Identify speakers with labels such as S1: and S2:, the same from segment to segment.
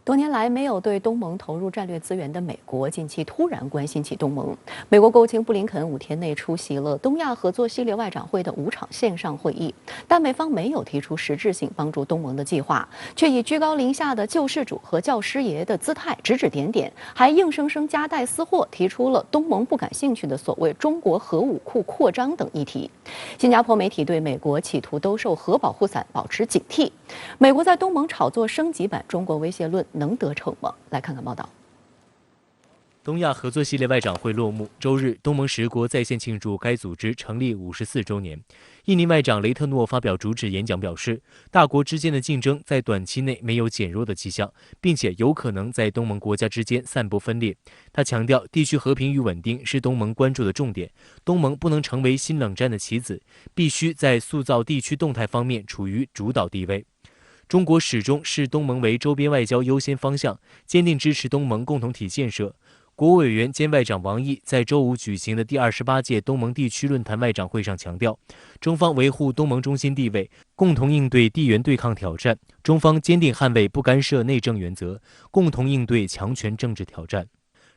S1: 多年来没有对东盟投入战略资源的美国，近期突然关心起东盟。美国国务卿布林肯5天内出席了东亚合作系列外长会的5场线上会议，但美方没有提出实质性帮助东盟的计划，却以居高临下的救世主和教师爷的姿态指指点点，还硬生生夹带私货，提出了东盟不感兴趣的所谓中国核武库扩张等议题。新加坡媒体对美国企图兜售核保护伞保持警惕。美国在东盟炒作升级版中国威胁论能得逞吗？来看看报道。
S2: 东亚合作系列外长会落幕，周日，东盟10国在线庆祝该组织成立54周年。印尼外长雷特诺发表主旨演讲，表示大国之间的竞争在短期内没有减弱的迹象，并且有可能在东盟国家之间散播分裂。他强调，地区和平与稳定是东盟关注的重点，东盟不能成为新冷战的棋子，必须在塑造地区动态方面处于主导地位。中国始终视东盟为周边外交优先方向，坚定支持东盟共同体建设。国务委员兼外长王毅在周五举行的第28届东盟地区论坛外长会上强调，中方维护东盟中心地位，共同应对地缘对抗挑战。中方坚定捍卫不干涉内政原则，共同应对强权政治挑战。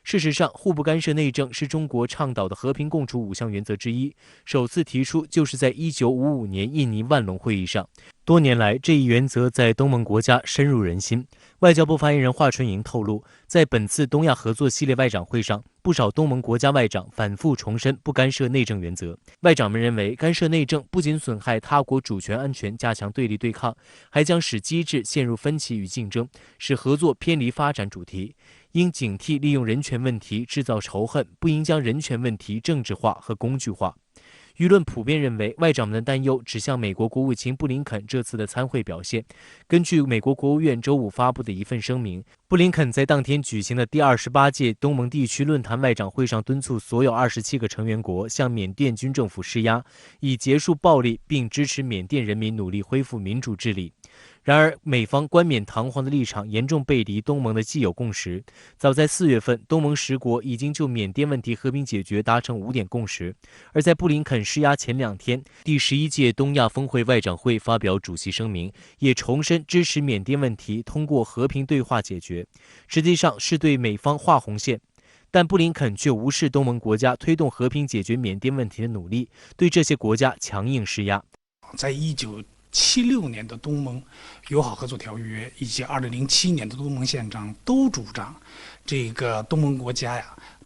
S2: 事实上，互不干涉内政是中国倡导的和平共处5项原则之一，首次提出就是在1955年印尼万隆会议上。多年来，这一原则在东盟国家深入人心。外交部发言人华春莹透露，在本次东亚合作系列外长会上，不少东盟国家外长反复重申不干涉内政原则。外长们认为，干涉内政不仅损害他国主权安全，加强对立对抗，还将使机制陷入分歧与竞争，使合作偏离发展主题。应警惕利用人权问题制造仇恨，不应将人权问题政治化和工具化。舆论普遍认为，外长们的担忧指向美国国务卿布林肯这次的参会表现。根据美国国务院周五发布的一份声明，布林肯在当天举行的第28届东盟地区论坛外长会上敦促所有27个成员国向缅甸军政府施压，以结束暴力并支持缅甸人民努力恢复民主治理。然而，美方冠冕堂皇的立场严重背离东盟的既有共识。早在4月份，东盟10国已经就缅甸问题和平解决达成5点共识。而在布林肯施压前2天，第11届东亚峰会外长会发表主席声明，也重申支持缅甸问题通过和平对话解决，实际上是对美方画红线。但布林肯却无视东盟国家推动和平解决缅甸问题的努力，对这些国家强硬施压。
S3: 在1976年的东盟友好合作条约以及2007年的东盟宪章都主张，这个东盟国家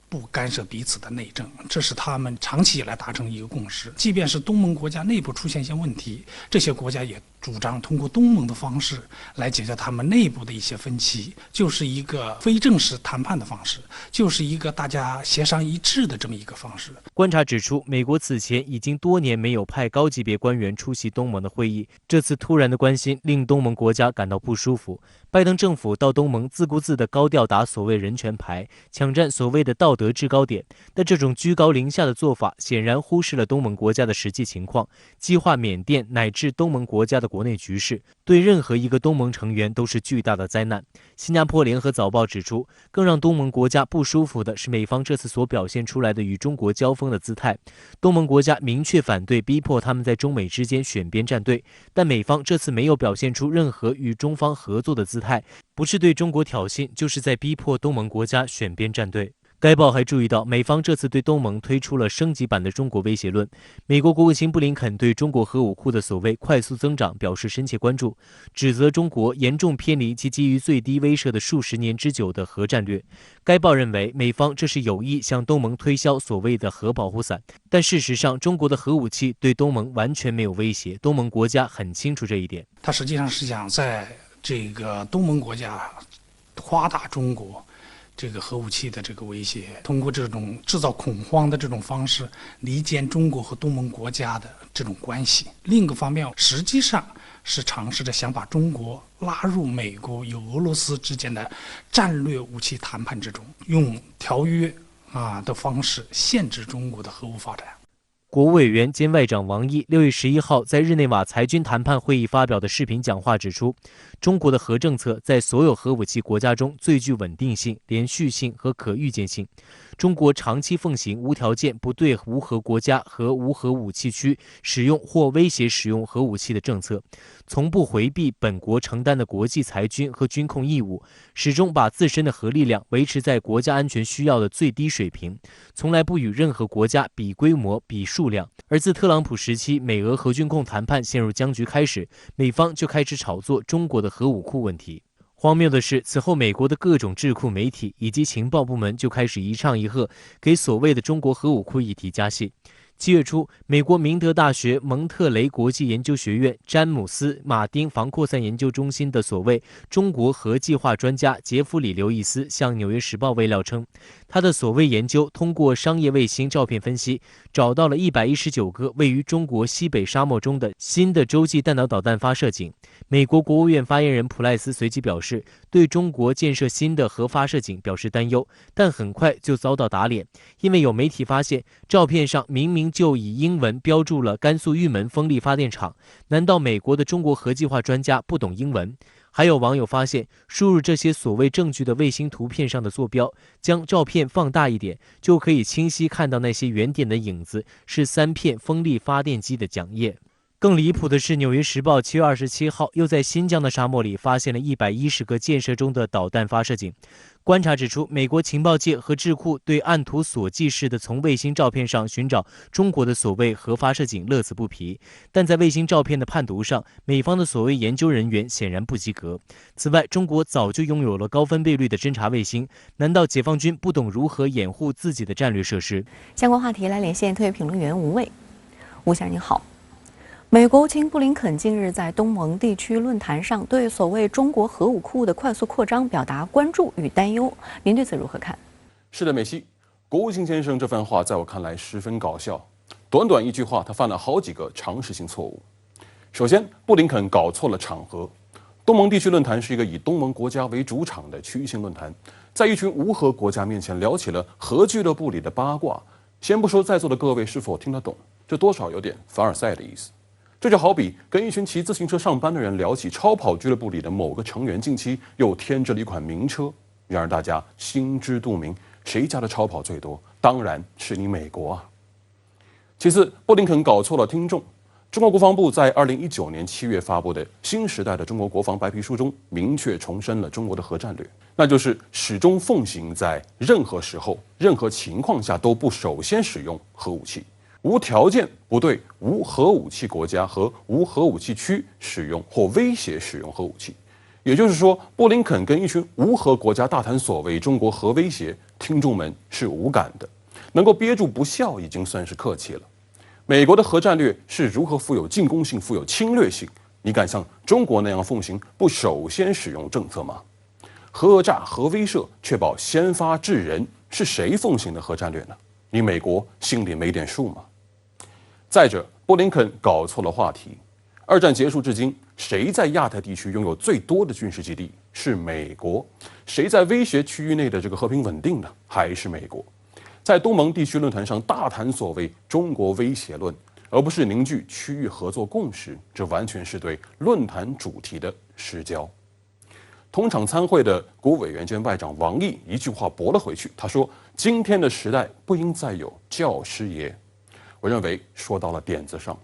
S3: 不干涉彼此的内政，这是他们长期以来达成一个共识。即便是东盟国家内部出现一些问题，这些国家也主张通过东盟的方式来解决他们内部的一些分歧，就是一个非正式谈判的方式，就是一个大家协商一致的这么一个方式。
S2: 观察指出，美国此前已经多年没有派高级别官员出席东盟的会议，这次突然的关心令东盟国家感到不舒服。拜登政府到东盟自顾自地高调打所谓人权牌，抢占所谓的道德制高点，但这种居高临下的做法显然忽视了东盟国家的实际情况，激化缅甸乃至东盟国家的国内局势，对任何一个东盟成员都是巨大的灾难。新加坡联合早报指出，更让东盟国家不舒服的是美方这次所表现出来的与中国交锋的姿态。东盟国家明确反对逼迫他们在中美之间选边站队，但美方这次没有表现出任何与中方合作的姿态，不是对中国挑衅，就是在逼迫东盟国家选边站队。该报还注意到，美方这次对东盟推出了升级版的中国威胁论。美国国务卿布林肯对中国核武库的所谓快速增长表示深切关注，指责中国严重偏离其基于最低威慑的数十年之久的核战略。该报认为，美方这是有意向东盟推销所谓的核保护伞，但事实上，中国的核武器对东盟完全没有威胁，东盟国家很清楚这一点。
S3: 它实际上是想在这个东盟国家夸大中国这个核武器的这个威胁，通过这种制造恐慌的这种方式离间中国和东盟国家的这种关系。另一个方面，实际上是尝试着想把中国拉入美国与俄罗斯之间的战略武器谈判之中，用条约的方式限制中国的核武发展。
S2: 国务委员兼外长王毅6月11号在日内瓦裁军谈判会议发表的视频讲话指出，中国的核政策在所有核武器国家中最具稳定性、连续性和可预见性。中国长期奉行无条件不对无核国家和无核武器区使用或威胁使用核武器的政策，从不回避本国承担的国际裁军和军控义务，始终把自身的核力量维持在国家安全需要的最低水平，从来不与任何国家比规模、比数量。而自特朗普时期美俄核军控谈判陷入僵局开始，美方就开始炒作中国的核武库问题。荒谬的是，此后美国的各种智库媒体以及情报部门就开始一唱一和，给所谓的中国核武库议题加戏。7月初，美国明德大学蒙特雷国际研究学院詹姆斯·马丁防扩散研究中心的所谓中国核计划专家杰弗里·刘易斯向《纽约时报》卫料称，他的所谓研究通过商业卫星照片分析，找到了119个位于中国西北沙漠中的新的洲际弹道导弹发射井。美国国务院发言人普赖斯随即表示，对中国建设新的核发射井表示担忧，但很快就遭到打脸，因为有媒体发现照片上明明就以英文标注了甘肃玉门风力发电厂，难道美国的中国核计划专家不懂英文？还有网友发现，输入这些所谓证据的卫星图片上的坐标，将照片放大一点，就可以清晰看到那些圆点的影子是3片风力发电机的桨叶。更离谱的是，《纽约时报》7月27号又在新疆的沙漠里发现了110个建设中的导弹发射井。观察指出，美国情报界和智库对按图索骥式的从卫星照片上寻找中国的所谓核发射井乐此不疲，但在卫星照片的判读上，美方的所谓研究人员显然不及格。此外，中国早就拥有了高分贝率的侦察卫星，难道解放军不懂如何掩护自己的战略设施？
S1: 相关话题来连线特约评论员吴卫。吴先生您好。美国国务卿布林肯近日在东盟地区论坛上对所谓中国核武库的快速扩张表达关注与担忧，您对此如何看？
S4: 是的，美西，国务卿先生这番话在我看来十分搞笑。短短一句话，他犯了好几个常识性错误。首先，布林肯搞错了场合。东盟地区论坛是一个以东盟国家为主场的区域性论坛，在一群无核国家面前聊起了核俱乐部里的八卦。先不说在座的各位是否听得懂，这多少有点凡尔赛的意思。这就好比跟一群骑自行车上班的人聊起超跑俱乐部里的某个成员近期又添置了一款名车，然而大家心知肚明，谁家的超跑最多？当然是你美国啊。其次，布林肯搞错了听众。中国国防部在2019年7月发布的《新时代的中国国防白皮书》中，明确重申了中国的核战略，那就是始终奉行在任何时候、任何情况下都不首先使用核武器。无条件不对无核武器国家和无核武器区使用或威胁使用核武器。也就是说，布林肯跟一群无核国家大谈所谓中国核威胁，听众们是无感的，能够憋住不笑已经算是客气了。美国的核战略是如何富有进攻性、富有侵略性？你敢像中国那样奉行不首先使用政策吗？核讹诈、核威慑，确保先发制人，是谁奉行的核战略呢？你美国心里没点数吗？再者，布林肯搞错了话题。二战结束至今，谁在亚太地区拥有最多的军事基地？是美国。谁在威胁区域内的这个和平稳定呢？还是美国。在东盟地区论坛上大谈所谓中国威胁论，而不是凝聚区域合作共识，这完全是对论坛主题的失焦。同场参会的国务委员兼外长王毅一句话驳了回去，他说：“今天的时代不应再有教师爷。”我认为说到了点子上。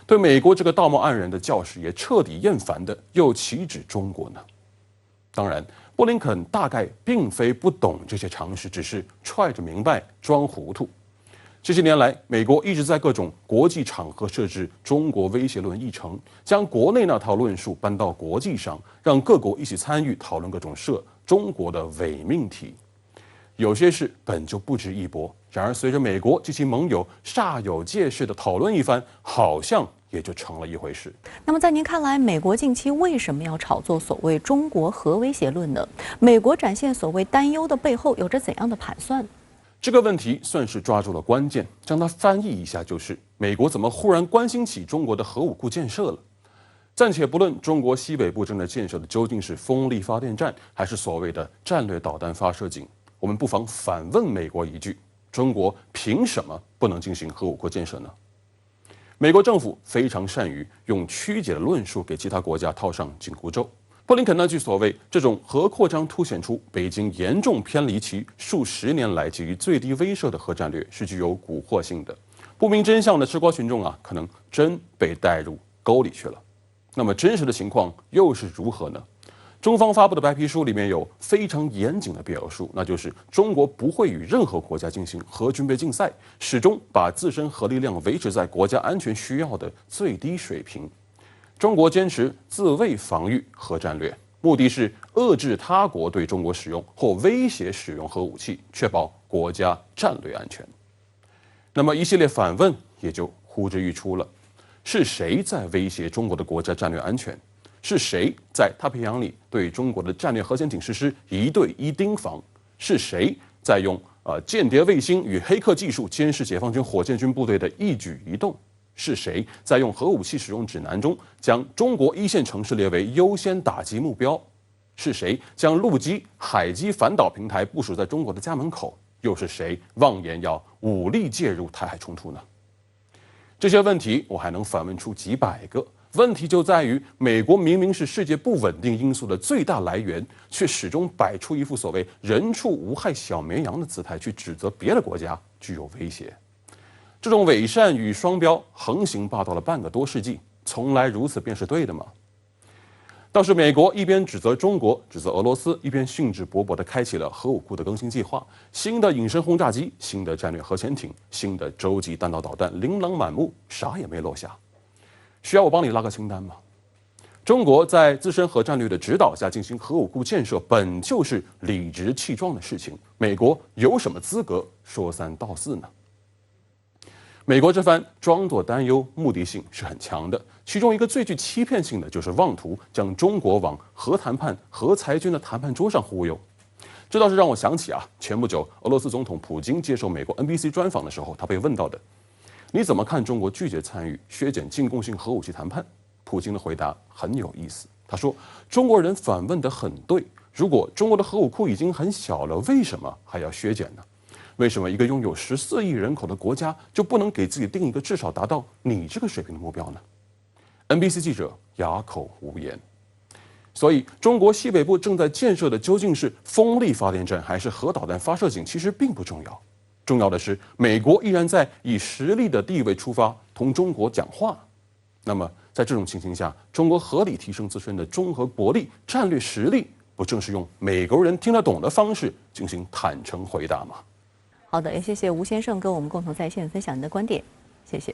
S4: 对美国这个道貌岸然的教师爷彻底厌烦的，又岂止中国呢？当然，布林肯大概并非不懂这些常识，只是揣着明白装糊涂。这些年来，美国一直在各种国际场合设置中国威胁论议程，将国内那套论述搬到国际上，让各国一起参与讨论各种涉中国的伪命题。有些事本就不值一驳，然而随着美国及其盟友煞有介事的讨论一番，好像也就成了一回事。
S1: 那么在您看来，美国近期为什么要炒作所谓中国核威胁论呢？美国展现所谓担忧的背后有着怎样的盘算？
S4: 这个问题算是抓住了关键，将它翻译一下就是：美国怎么忽然关心起中国的核武库建设了？暂且不论中国西北部正在建设的究竟是风力发电站，还是所谓的战略导弹发射井，我们不妨反问美国一句：中国凭什么不能进行核武库建设呢？美国政府非常善于用曲解的论述给其他国家套上紧箍咒，不布林肯那句所谓“这种核扩张凸显出北京严重偏离其数十年来基于最低威慑的核战略”是具有蛊惑性的。不明真相的吃瓜群众啊，可能真被带入沟里去了。那么真实的情况又是如何呢？中方发布的白皮书里面有非常严谨的表述，那就是中国不会与任何国家进行核军备竞赛，始终把自身核力量维持在国家安全需要的最低水平。中国坚持自卫防御核战略，目的是遏制他国对中国使用或威胁使用核武器，确保国家战略安全。那么一系列反问也就呼之欲出了：是谁在威胁中国的国家战略安全？是谁在太平洋里对中国的战略核潜艇实施1对1盯防？是谁在用间谍卫星与黑客技术监视解放军火箭军部队的一举一动？是谁在用核武器使用指南中将中国一线城市列为优先打击目标？是谁将陆基、海基反导平台部署在中国的家门口？又是谁妄言要武力介入台海冲突呢？这些问题我还能反问出几百个。问题就在于，美国明明是世界不稳定因素的最大来源，却始终摆出一副所谓人畜无害小绵羊的姿态，去指责别的国家具有威胁。这种伪善与双标横行霸道了半个多世纪，从来如此便是对的吗？倒是美国一边指责中国、指责俄罗斯，一边兴致勃勃地开启了核武库的更新计划，新的隐身轰炸机、新的战略核潜艇、新的洲际弹道导弹，琳琅满目，啥也没落下。需要我帮你拉个清单吗？中国在自身核战略的指导下进行核武库建设，本就是理直气壮的事情。美国有什么资格说三道四呢？美国这番装作担忧，目的性是很强的。其中一个最具欺骗性的，就是妄图将中国往核谈判、核裁军的谈判桌上忽悠。这倒是让我想起前不久俄罗斯总统普京接受美国 NBC 专访的时候，他被问到的。你怎么看中国拒绝参与削减进攻性核武器谈判？普京的回答很有意思，他说：“中国人反问得很对，如果中国的核武库已经很小了，为什么还要削减呢？为什么一个拥有14亿人口的国家就不能给自己定一个至少达到你这个水平的目标呢？” NBC 记者哑口无言。所以，中国西北部正在建设的究竟是风力发电站还是核导弹发射井，其实并不重要。重要的是，美国依然在以实力的地位出发同中国讲话。那么，在这种情形下，中国合理提升自身的综合国力、战略实力，不正是用美国人听得懂的方式进行坦诚回答吗？
S1: 好的，也谢谢吴先生跟我们共同在线分享您的观点，谢谢。